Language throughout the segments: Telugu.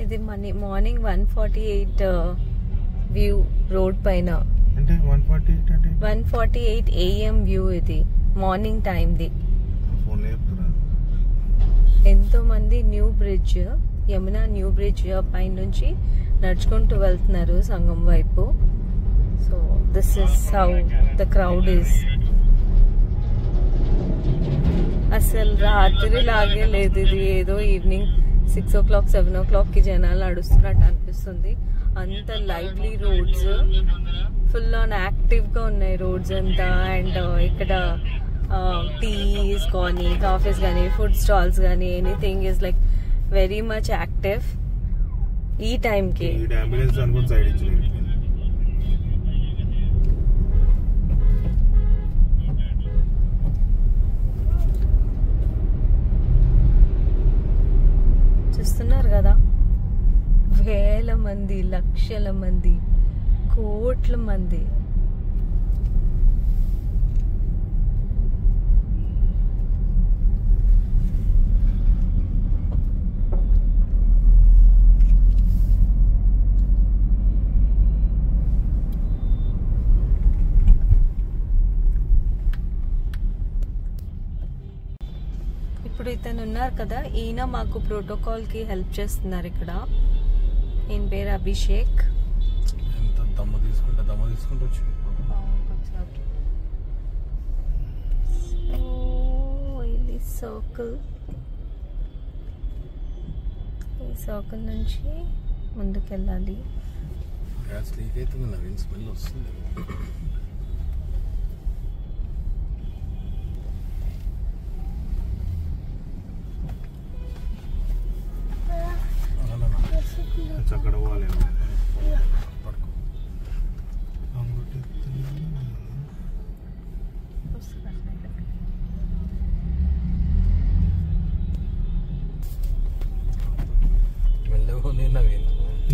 ఇది మార్నింగ్ 148 వ్యూ రోడ్ పైన అంటే 148 AM వ్యూ. ఇది మార్నింగ్ టైం ది. ఎంతో మంది new bridge, Yamuna new bridge పై నుంచి నడుచుకుంటూ వెళ్తున్నారు సంగం వైపు. So this is how the crowd is. అసలు రాత్రి లాగే లేదు ఇది. ఏదో ఈవినింగ్ 6 o'clock 7 o'clock కి జనాలు నడుస్తున్నట్టు అనిపిస్తుంది. అంత lively roads, full on active గా ఉన్నాయి రోడ్స్ అంతా. అండ్ ఇక్కడ టీస్ కానీ కాఫీస్ కానీ ఫుడ్ స్టాల్స్ కానీ anything is like very much active ఈ టైంకి. చూస్తున్నారు కదా, వేల మంది, లక్షల మంది, కోట్ల మంది. ఇప్పుడు ఇతను ఉన్నారు కదా, ఈయన మాకు ప్రోటోకాల్ కి హెల్ప్ చేస్తున్నారు ఇక్కడ. ఈయన పేరు అభిషేక్. సర్కిల్, ఈ సర్కిల్ నుంచి ముందుకెళ్ళాలి. అక్కడ పోవాలి.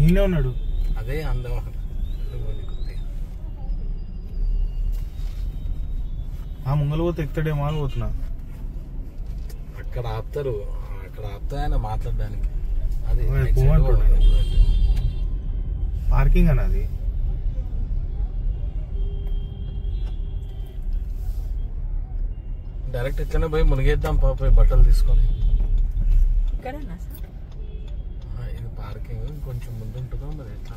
నేనే ఉన్నాడు. అదే అందం. ఆ ముంగలు పోతే ఎక్కుతాడేమో అని పోతున్నా. అక్కడ ఆపుతారు, అక్కడ ఆపుతా ఆయన మాట్లాడడానికి. అది పార్కింగ్ అని అది. డైరెక్ట్ ఇట్లనే పోయి మునిగేద్దాం పోయి బట్టలు తీసుకొని. ఇది పార్కింగ్ కొంచెం ముందు ఉంటుందో మరి ఎట్లా.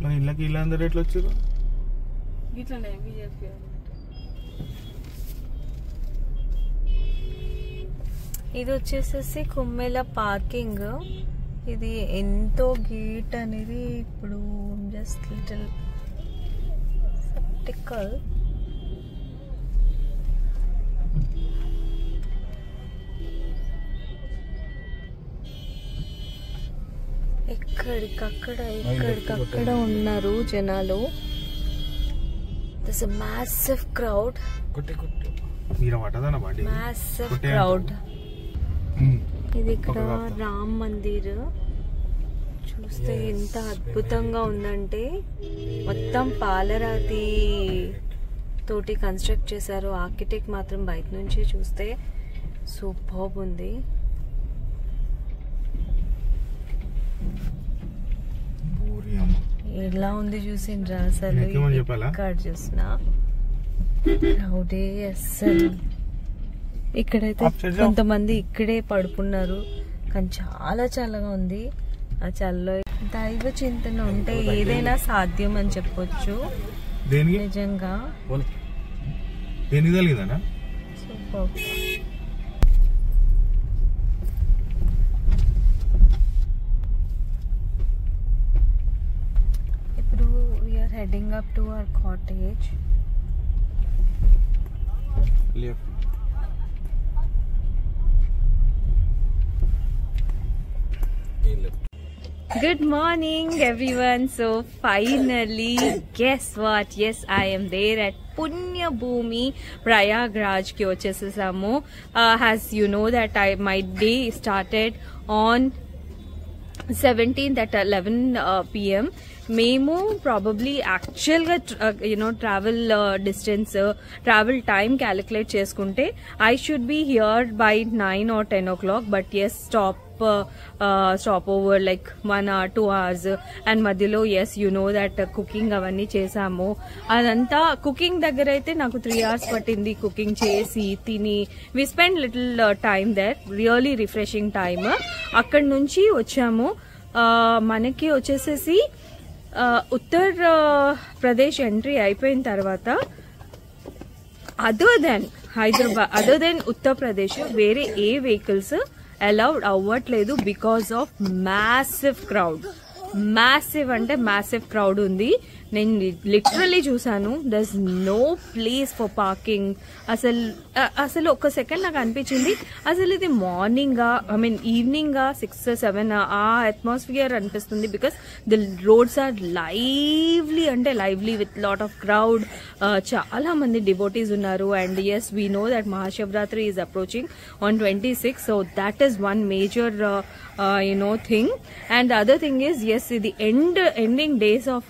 మరి ఇళ్ళకి ఇల్లు అందరు ఎట్లా వచ్చారు? ఇది వచ్చేసేసి కుమ్మెల పార్కింగ్. ఇది ఎంతో గేట్ అనేది ఇప్పుడు జస్ట్ లిటిల్ సెప్టికల్. ఎక్కడికక్కడ ఉన్నారు జనాలు. This is massive crowd, massive crowd. ఇది ఇక్కడ రామ్ మందిర్ చూస్తే ఎంత అద్భుతంగా ఉందంటే, మొత్తం పాలరాతి తోటి కన్స్ట్రక్ట్ చేశారు. ఆర్కిటెక్ట్ మాత్రం బయట నుంచి చూస్తే సూపర్బ్ ఉంది. ఎలా ఉంది చూసిండ్రా అసలు? ఇక్కడ చూసినా క్రౌడే అస్సలు. ఇక్కడైతే కొంతమంది ఇక్కడే పడుకున్నారు, కానీ చాలా చల్లగా ఉంది. ఆ చల్ల దైవ చింతన ఉంటే ఏదైనా సాధ్యం అని చెప్పొచ్చు. దేనికి నిజంగా దేనికి తెలియదనా? సూపర్. ఇప్పుడు we're heading up to our cottage. Good morning everyone. So finally, guess what? Yes, I am there at Punya Bhumi Prayagraj ki vachesamo. As you know that my day started on 17th at 11 p.m. మేము ప్రాబబ్లీ యాక్చువల్గా travel distance travel time calculate చేసుకుంటే I should be here by 9 or 10 o'clock. But as stop over like 1 hour 2 hours and మధ్యలో as you know that cooking అవన్నీ చేసాము. అదంతా కుకింగ్ దగ్గర అయితే నాకు 3 hours పట్టింది కుకింగ్ చేసి తిని. We spend little time there, really refreshing time. అక్కడి నుంచి వచ్చాము. మనకి వచ్చేసేసి ఉత్తర్ ప్రదేశ్ ఎంట్రీ అయిపోయిన తర్వాత other then Hyderabad, other then Uttar Pradesh వేరే ఏ వెహికల్స్ అలౌడ్ అవ్వట్లేదు because of massive crowd. Massive అంటే మ్యాసివ్ క్రౌడ్ ఉంది. నేను లిటరలీ చూసాను, there is no place for parking. అసలు ఒక సెకండ్ నాకు అనిపించింది అసలు ఇది మార్నింగా ఈవినింగా 6-7 ఆ అట్మాస్ఫియర్ అనిపిస్తుంది. Because the roads are lively, అంటే lively with lot of crowd. చాలా మంది డివోటీస్ ఉన్నారు. And as we know that Mahashivratri is approaching on 26. So that is one major thing. And the other thing is, yes, the ending days of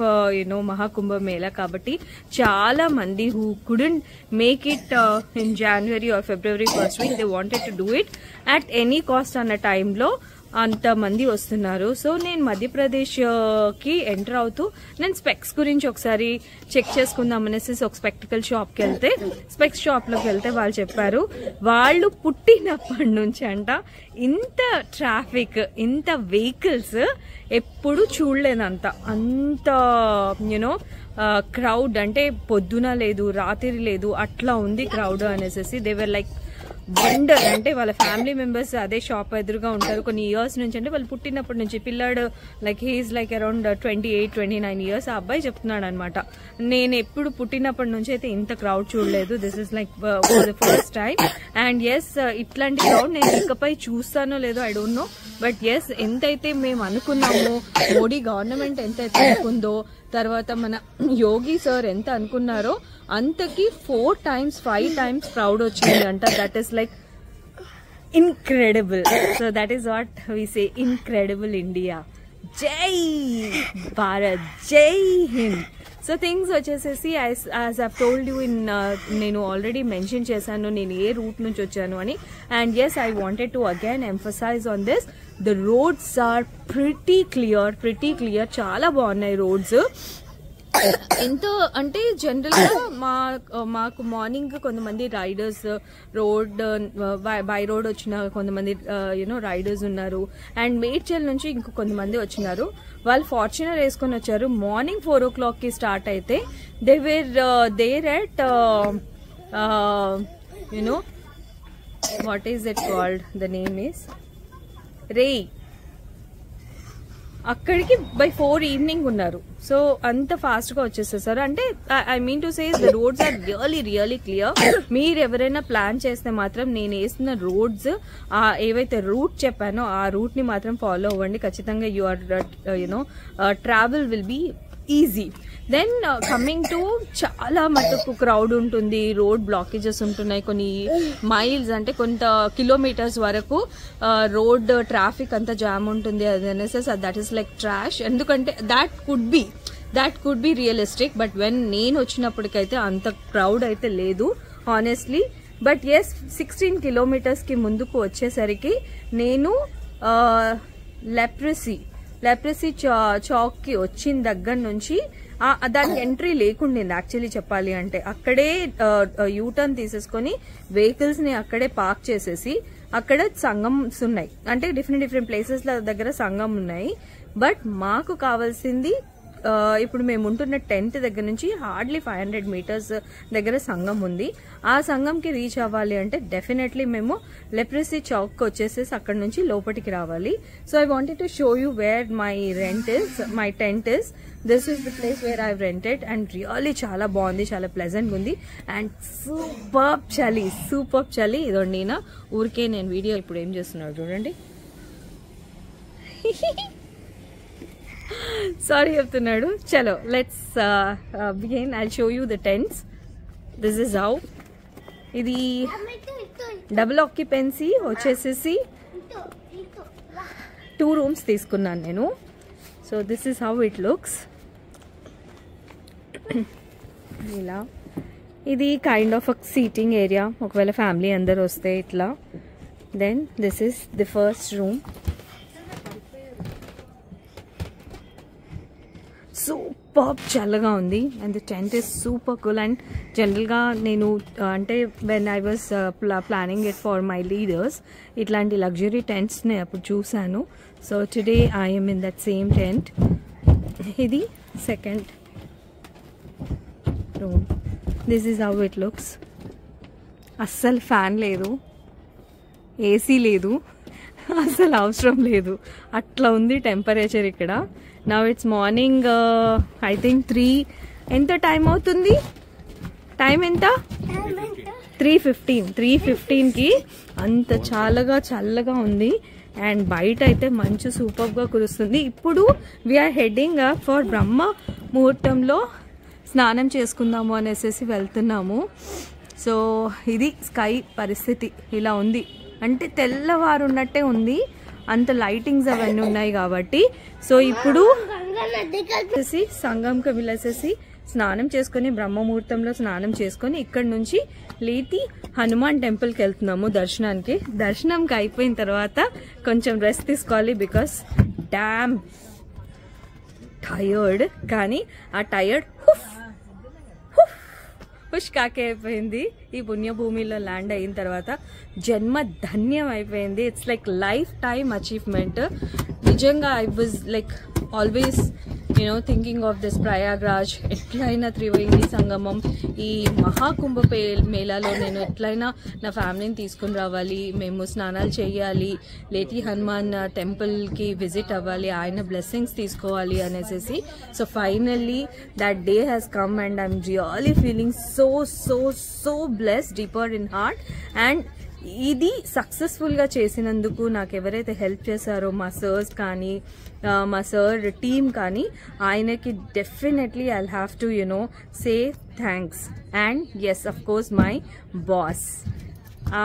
Mahakumbha Mela kabatti chaala mandi who couldn't make it in January or February first week, they wanted to do it at any cost on a time lo అంత మంది వస్తున్నారు. సో నేను మధ్యప్రదేశ్ కి ఎంటర్ అవుతూ నేను స్పెక్స్ గురించి ఒకసారి చెక్ చేసుకుందాం అనేసి ఒక స్పెక్టికల్ షాప్కి వెళ్తే, స్పెక్స్ షాప్ లోకి వెళ్తే వాళ్ళు చెప్పారు వాళ్ళు పుట్టినప్పటి నుంచి అంట ఇంత ట్రాఫిక్, ఇంత వెహికల్స్ ఎప్పుడు చూడలేదంట. అంత క్రౌడ్ అంటే పొద్దున లేదు రాత్రి లేదు అట్లా ఉంది క్రౌడ్ అనేసి. They were like wonder. అంటే వాళ్ళ ఫ్యామిలీ మెంబర్స్ అదే షాప్ ఎదురుగా ఉంటారు కొన్ని ఇయర్స్ నుంచి. అంటే వాళ్ళు పుట్టినప్పటి నుంచి పిల్లాడు like he is like around 28-29 years. ఆ అబ్బాయి చెప్తున్నాడు అనమాట, నేను ఎప్పుడు పుట్టినప్పటి నుంచి అయితే ఇంత క్రౌడ్ చూడలేదు. This is like for the first time. And yes ఇట్లాంటి క్రౌడ్ నేను ఇకపై చూస్తానో లేదో I don't know. But yes ఎంతైతే మేము అనుకున్నామో, మోడీ గవర్నమెంట్ ఎంతైతే అనుకుందో, తర్వాత మన యోగి సార్ ఎంత అనుకున్నారో అంతకి 4 times 5 times క్రౌడ్ వచ్చింది అంట. That is like incredible. So that is what we say, incredible India. జై భారత్, జై హింద్. సో థింగ్స్ వచ్చేసేసి as I've told you in, నేను ఆల్రెడీ మెన్షన్ చేశాను నేను ఏ రూట్ నుంచి వచ్చాను అని. And yes I wanted to again emphasize on this, the roads are pretty clear, చాలా బాగున్నాయి రోడ్స్. ఎంతో అంటే జనరల్ గా మాకు మార్నింగ్ కొంతమంది రైడర్స్ రోడ్ బై రోడ్ వచ్చిన కొంతమంది రైడర్స్ ఉన్నారు. అండ్ మేడ్చల్ నుంచి ఇంకో కొంతమంది వచ్చినారు. వాళ్ళు ఫార్చునర్ వేసుకొని వచ్చారు. మార్నింగ్ 4 o'clock కి స్టార్ట్ అయితే they were there at what is it called, the name is రేయ్. అక్కడికి బై 4 evening ఉన్నారు. సో అంత ఫాస్ట్ గా వచ్చేసేసారు. అంటే I mean to say the roads are really clear. మీరు ఎవరైనా ప్లాన్ చేస్తే మాత్రం నేను వేసిన రోడ్స్ ఏవైతే రూట్ చెప్పానో ఆ రూట్ ని మాత్రం ఫాలో అవ్వండి. ఖచ్చితంగా travel will be easy. Then coming to చాలా మటుకు క్రౌడ్ ఉంటుంది, రోడ్ బ్లాకేజెస్ ఉంటున్నాయి కొన్ని మైల్స్, అంటే కొంత కిలోమీటర్స్ వరకు రోడ్ ట్రాఫిక్ అంతా జామ్ ఉంటుంది. అది అనేసి దట్ ఈస్ లైక్ ట్రాష్. ఎందుకంటే that could be realistic. But when నేను వచ్చినప్పటికైతే అంత క్రౌడ్ అయితే లేదు హానెస్ట్లీ. బట్ ఎస్ 16 kilometers కి ముందుకు వచ్చేసరికి నేను లెప్రసీ చౌక్ కి వచ్చిన దగ్గర నుంచి దానికి ఎంట్రీ లేకుండింది యాక్చువల్లీ చెప్పాలి అంటే. అక్కడే యూటర్న్ తీసేసుకొని వెహికల్స్ ని అక్కడే పార్క్ చేసేసి అక్కడ సంగమ్స్ ఉన్నాయి, అంటే డిఫరెంట్ ప్లేసెస్ దగ్గర సంగం ఉన్నాయి. బట్ మాకు కావాల్సింది ఇప్పుడు మేము ఉంటున్న టెంట్ దగ్గర నుంచి హార్డ్లీ 500 మీటర్స్ దగ్గర సంఘం ఉంది. ఆ సంఘంకి రీచ్ అవ్వాలి అంటే డెఫినెట్లీ మేము లెప్రసీ చౌక్ వచ్చేసేసి అక్కడ నుంచి లోపలికి రావాలి. So I wanted to show you where my tent is. This is the place where I rented and really చాలా బాగుంది, చాలా ప్లెజెంట్గా ఉంది అండ్ సూపర్ చలి. ఇదండి నా ఊరికే నేను వీడియో ఇప్పుడు ఏం చేస్తున్నాడు చూడండి. సారీ చెప్తున్నాడు. చలో let's begin. I show you the tents. This is how. ఇది డబుల్ ఆక్యుపెన్సీ వచ్చేసేసి 2 rooms తీసుకున్నాను నేను. So this is how it looks. ఇలా ఇది కైండ్ ఆఫ్ సీటింగ్ ఏరియా ఒకవేళ ఫ్యామిలీ అందరు వస్తే ఇట్లా. Then this is the first room. Super చల్లగా ఉంది and the tent is super cool. And జనరల్గా నేను అంటే when I was planning it for my leaders ఇట్లాంటి లగ్జరీ టెంట్స్ నేను అప్పుడు చూశాను. So today I'm in that same tent. ఇది second room. This is how it looks. అస్సలు ఫ్యాన్ లేదు, ఏసీ లేదు, అసలు అవసరం లేదు, అట్లా ఉంది టెంపరేచర్ ఇక్కడ. Now it's morning I think 3. ఎంత టైం అవుతుంది? టైం ఎంత? 3:15కి అంత చల్లగా ఉంది. అండ్ బయట అయితే మంచు సూపర్గా కురుస్తుంది. ఇప్పుడు వీఆర్ హెడ్డింగ్ ఫర్ బ్రహ్మ ముహూర్తంలో స్నానం చేసుకుందాము అనేసి వెళ్తున్నాము. సో ఇది స్కై పరిస్థితి ఇలా ఉంది. అంటే తెల్లవారు ఉన్నట్టే ఉంది, అంత లైటింగ్స్ అవన్నీ ఉన్నాయి కాబట్టి. సో ఇప్పుడు సంగంకి వెళ్ళేసేసి స్నానం చేసుకుని బ్రహ్మముహూర్తంలో స్నానం చేసుకొని ఇక్కడ నుంచి లేటి హనుమాన్ టెంపుల్కి వెళ్తున్నాము దర్శనానికి. దర్శనంకి అయిపోయిన తర్వాత కొంచెం రెస్ట్ తీసుకోవాలి బికాస్ డామ్ టయర్డ్. కానీ ఆ టయర్డ్ కాకే అయిపోయింది. ఈ పుణ్యభూమిలో ల్యాండ్ అయిన తర్వాత జన్మ ధన్యం అయిపోయింది. It's like life time achievement. నిజంగా I was like always thinking of this Prayagraj. ఎట్లయినా త్రివేణి సంగమం, ఈ మహాకుంభ మేళాలో నేను ఎట్లయినా నా ఫ్యామిలీని తీసుకుని రావాలి, మేము స్నానాలు చేయాలి, లేటి హనుమాన్ టెంపుల్కి విజిట్ అవ్వాలి, ఆయన బ్లెస్సింగ్స్ తీసుకోవాలి అనేసి. So finally that day has come and I'm really feeling so blessed deeper in heart. And ఇది సక్సెస్ఫుల్గా చేసినందుకు నాకు ఎవరైతే హెల్ప్ చేశారో మా సర్స్ కానీ మా సర్ టీమ్ కానీ ఆయనకి definitely I'll have to say thanks. And as of course my boss.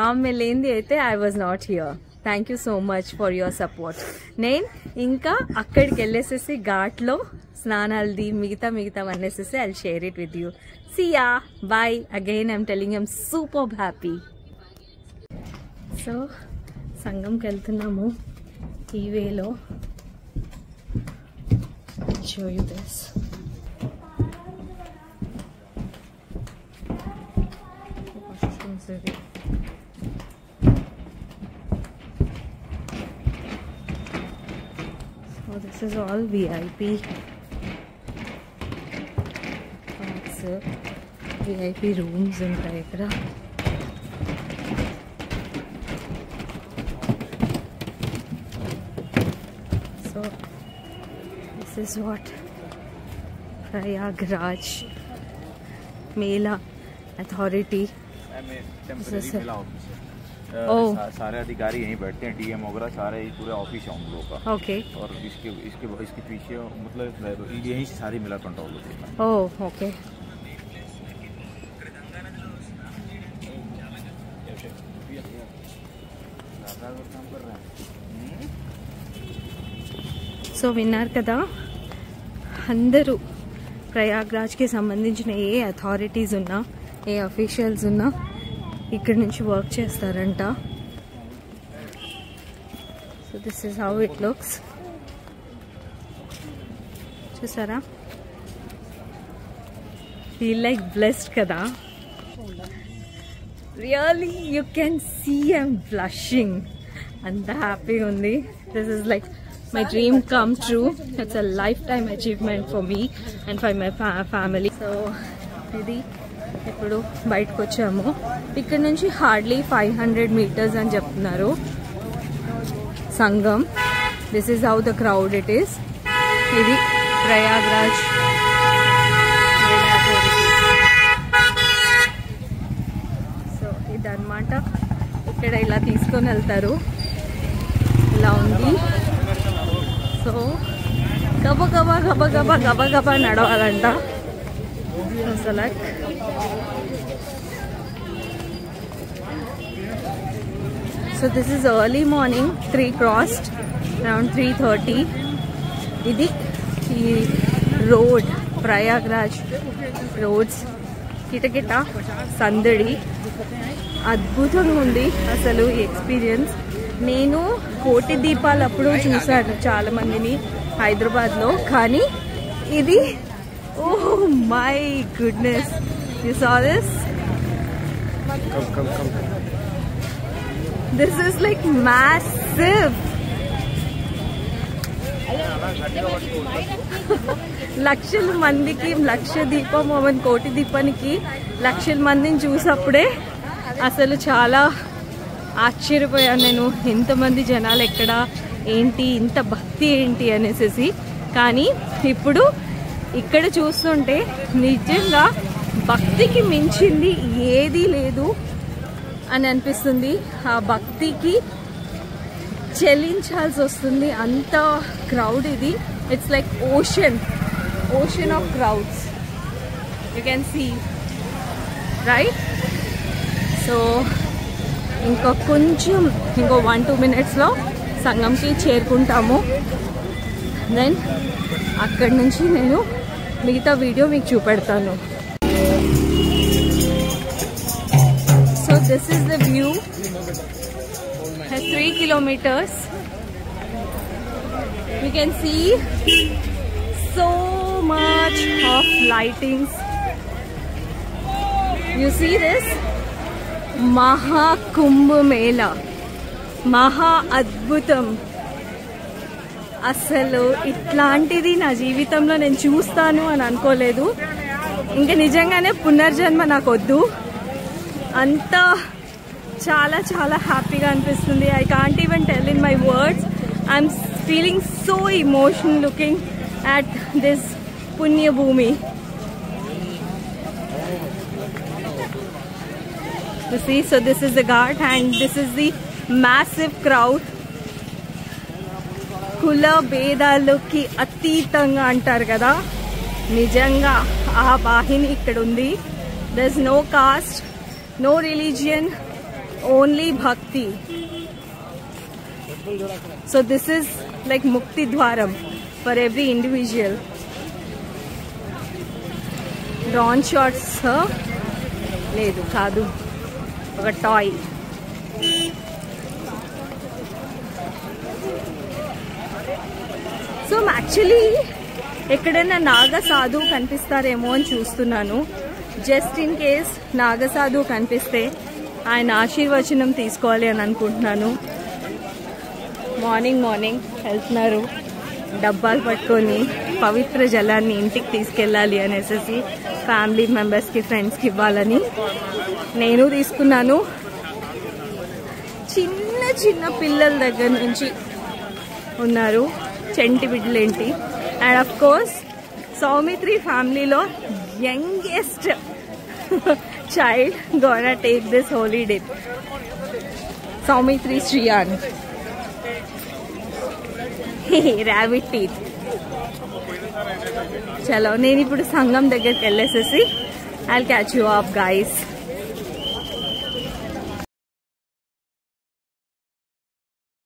ఆమె లేనిది అయితే I was not here. Thank you so much for your support. నేను ఇంకా అక్కడికి వెళ్ళేసేసి ఘాట్లో స్నానాలది మిగతా అనేసేసి I'll share it with you. See ya bye again. I'm telling I'm super happy. So సంగంకి వెళ్తున్నాము ఈ వేలో. Show you this. So this is all VIP. VIP rooms ఉంటాయి ఇక్కడ. So this is what Prayagraj Mela Authority. सारे अधिकारी यहीं बैठते हैं, डीएम वगैरह सारे पूरे ऑफिस है हम लोग का. ओके. और इसके पीछे मतलब यहीं से सारी मेला कंट्रोल होती है. Oh okay. సో విన్నారు కదా, అందరూ ప్రయాగ్రాజ్కి సంబంధించిన ఏ అథారిటీస్ ఉన్నా ఏ అఫీషియల్స్ ఉన్నా ఇక్కడ నుంచి వర్క్ చేస్తారంట. So this is how it looks. చూసారా, ఫీల్ లైక్ బ్లెస్డ్ కదా. Really you can see I'm blushing. అంత హ్యాపీగా ఉంది. This is like my dream come true. It's a lifetime achievement for me and for my family. So ఇది ఇప్పుడు బయటకు వచ్చాము. ఇక్కడ నుంచి హార్డ్లీ 500 meters అని చెప్తున్నారు Sangam. This is how the crowd it is. ఇది ప్రయాగ్రాజ్. సో ఇదన్నమాట. ఇక్కడ ఇలా తీసుకొని వెళ్తారు. ఇలా ఉంది. సో గబగబా గబగబా గబగబా నడవాలంట. అసలు so this is early morning. 3 crossed, around 3:30. ఇది ఈ రోడ్ ప్రయాగ్రాజ్ రోడ్స్. కిటకిట సందడి అద్భుతంగా ఉంది అసలు ఈ ఎక్స్పీరియన్స్. నేను కోటి దీపాలు అప్పుడు చూశాను చాలా మందిని హైదరాబాద్లో, కానీ ఇది oh my goodness. You saw this? This is like massive. లక్షల మందికి లక్ష దీపం అవన్ కోటి దీపానికి లక్షల మందిని చూసప్పుడే అసలు చాలా ఆశ్చర్యపోయాను నేను. ఎంతమంది జనాలు ఎక్కడ ఏంటి, ఇంత భక్తి ఏంటి అనేసి. కానీ ఇప్పుడు ఇక్కడ చూస్తుంటే నిజంగా భక్తికి మించింది ఏదీ లేదు అని అనిపిస్తుంది. ఆ భక్తికి చెల్లించాల్సి వస్తుంది, అంత క్రౌడ్ ఇది. It's like ocean of crowds. You can see right. So ఇంకో 1-2 minutesలో సంగంకి చేరుకుంటాము. దెన్ అక్కడి నుంచి నేను మిగతా వీడియో మీకు చూపెడతాను. So this is the view. Has 3 kilometers. You can see so much of lightings. You see this? Maha Kumbh Mela. Maha Adbhutam. అసలు ఇట్లాంటిది నా జీవితంలో నేను చూస్తాను అని అనుకోలేదు. ఇంకా నిజంగానే పునర్జన్మ నాకు వద్దు. అంత చాలా చాలా హ్యాపీగా అనిపిస్తుంది. I can't even tell in my words. I'm feeling so emotional looking at this Punya Bhumi. You see, so this is the ghat and this is the massive crowd. కుల భేదాలకి అతీతంగా అంటారు కదా, నిజంగా ఆ వాహిని ఇక్కడ ఉంది. There is no caste, no religion, only bhakti. So this is like Mukti Dwaram for every individual. Drone shots లేదు కాదు, ఒక టాయ్. సో యాక్చువల్లీ ఎక్కడైనా నాగసాధు కనిపిస్తారేమో అని చూస్తున్నాను. జస్ట్ ఇన్ కేస్ నాగసాధు కనిపిస్తే ఆయన ఆశీర్వచనం తీసుకోవాలి అని అనుకుంటున్నాను. మార్నింగ్ వెళ్తున్నారు డబ్బాలు పట్టుకొని పవిత్ర జలాన్ని ఇంటికి తీసుకెళ్ళాలి అనేసి ఫ్యామిలీ మెంబర్స్కి, ఫ్రెండ్స్కి ఇవ్వాలని నేను తీసుకున్నాను. చిన్న చిన్న పిల్లల దగ్గర నుంచి ఉన్నారు, చెంటి బిడ్డలేంటి. అండ్ అఫ్ కోర్స్ సౌమిత్రి ఫ్యామిలీలో youngest child gonna take this holy day, Soumitri Shreyan. Rabbit teeth. చలో నేను ఇప్పుడు సంగం దగ్గరికి వెళ్ళేసేసి I will catch you up guys.